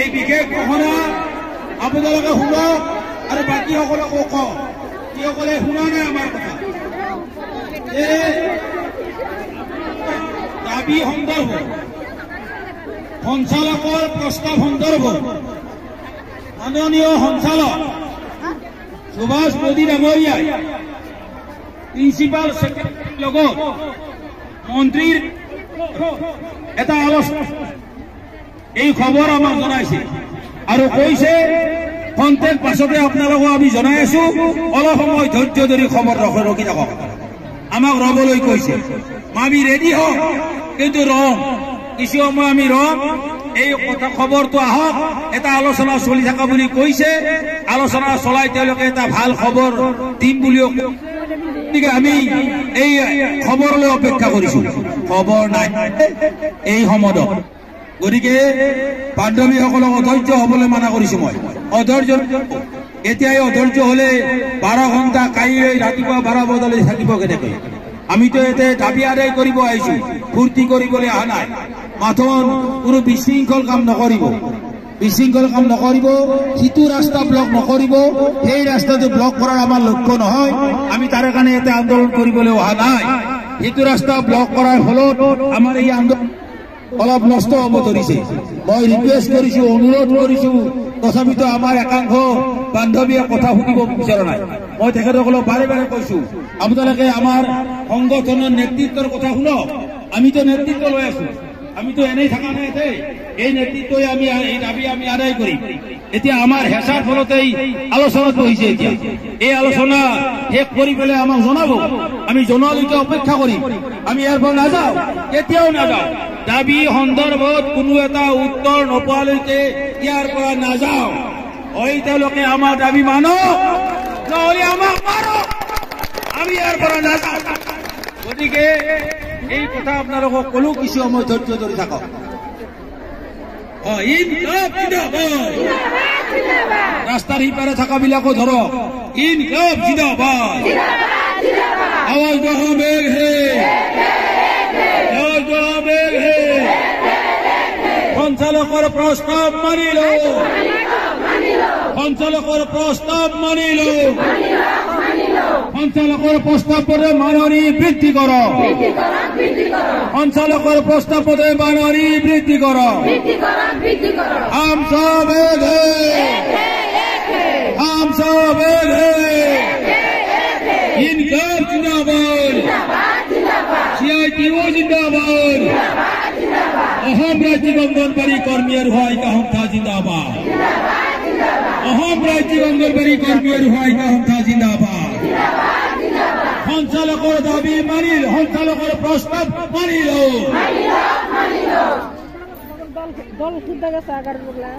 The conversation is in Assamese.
এই বিশেষ ঘোষণা আপোনালোকে শুনক আৰু বাকীসকলকো কওক, যিসকলে শুনা নাই আমাৰ কথা। দাবী সন্দৰ্ভ সঞ্চালকৰ প্ৰস্তাৱ সন্দৰ্ভ মাননীয় সঞ্চালক সুভাষ মোদী ডাঙৰীয়াই প্ৰিন্সিপাল ছেক্ৰেটাৰীৰ লগত মন্ত্ৰীৰ এটা আলোচনা এই খবৰ আমাক জনাইছে আৰু কৈছে খন্তেক পাছতে আপোনালোকক আমি জনাই আছো, অলপ সময় ধৈৰ্য ধৰি খবৰ ৰখি থাকক। আমাক ৰবলৈ কৈছে, আমি ৰেডি হওঁ, কিন্তু ৰম কিছু সময় আমি ৰম, এই কথা খবৰটো আহক। এটা আলোচনা চলি থকা বুলি কৈছে, আলোচনা চলাই তেওঁলোকে এটা ভাল খবৰ দিম বুলিও আমি এই খবৰলৈ অপেক্ষা কৰিছো। খবৰ নাই এই সময়ত, গতিকে বান্ধৱীসকলক অধৈৰ্য হবলৈ মানা কৰিছো। মই অধৈৰ্য এতিয়াই অধৈৰ্য হলে 12 ঘণ্টা কাইলৈ ৰাতিপুৱা 12 বজালৈ থাকিব কেনেকৈ? আমিতো ইয়াতে দাবী আদায় কৰিব আহিছো, ফূৰ্তি কৰিবলৈ অহা নাই। মাথোন কোনো বিশৃংখল কাম নকৰিব, বিশৃংখল কাম নকৰিব, সিটো ৰাস্তা ব্লক নকৰিব। সেই ৰাস্তাটো ব্লক কৰাৰ আমাৰ লক্ষ্য নহয়, আমি তাৰ কাৰণে ইয়াতে আন্দোলন কৰিবলৈ অহা নাই। সিটো ৰাস্তা ব্লক কৰাৰ ফলত আমাৰ এই আন্দোলন অলপ নষ্ট হ'ব ধৰিছে। মই ৰিকুৱেষ্ট কৰিছো, অনুৰোধ কৰিছো, তথাপিতো আমাৰ একাংশ বান্ধৱীয়ে কথা শুনিব বিচৰা নাই। মই তেখেতসকলক বাৰে বাৰে কৈছো, আপোনালোকে আমাৰ সংগঠনৰ নেতৃত্বৰ কথা শুনক। আমিতো নেতৃত্ব লৈ আছো, আমিতো এনেই থকা নাই। এই নেতৃত্বই আমি এই দাবী আমি আদায় কৰিম। এতিয়া আমাৰ হেঁচাৰ ফলতেই আলোচনাত বহিছে। এতিয়া এই আলোচনা শেষ কৰি পেলাই আমাক জনাব, আমি জনোৱালৈকে অপেক্ষা কৰিম। আমি ইয়াৰ পৰা নাযাওঁ, কেতিয়াও নাযাওঁ। দাবী সন্দৰ্ভত কোনো এটা উত্তৰ নোপোৱালৈকে ইয়াৰ পৰা নাযাওঁ। হয় তেওঁলোকে আমাৰ দাবী মানক, নহলে আমাক মাৰক, আমি ইয়াৰ পৰা নাযাওঁ। গতিকে এই কথা আপোনালোকক কলো, কিছু সময় ধৈৰ্য ধৰি থাকক। ৰাস্তাৰ সিপাৰে থকা বিলাকো ধৰক, ইনকলাব জিন্দাবাদ, আৱাজ বঢ়াও বেগ হে, আৱাজ বঢ়াও বেগ হে। সঞ্চালকৰ প্ৰস্তাৱ মানিলো, সঞ্চালকৰ প্ৰস্তাৱ মানিলো, সঞ্চালকৰ প্ৰস্তাৱ পদে মাননি বৃদ্ধি কৰক, সঞ্চালকৰ প্ৰস্তাৱ পদে মাননি বৃদ্ধি কৰক। हम सब एक है, हम सब एक है। इनकलाब जिंदाबाद, CITO जिंदाबाद, অসম ৰাজ্যিক অংগনবাড়ী কৰ্মী আৰু সহায়িকা সংস্থা জিন্দাবাদ, অসম ৰাজ্যিক অংগনবাড়ী কৰ্মী আৰু সহায়িকা সংস্থা জিন্দাবাদ। সঞ্চালকৰ দাবী মানিল, সঞ্চালকৰ প্ৰস্তাৱ মানিল। দল খুদ্দাকে সাগাৰ বললাম।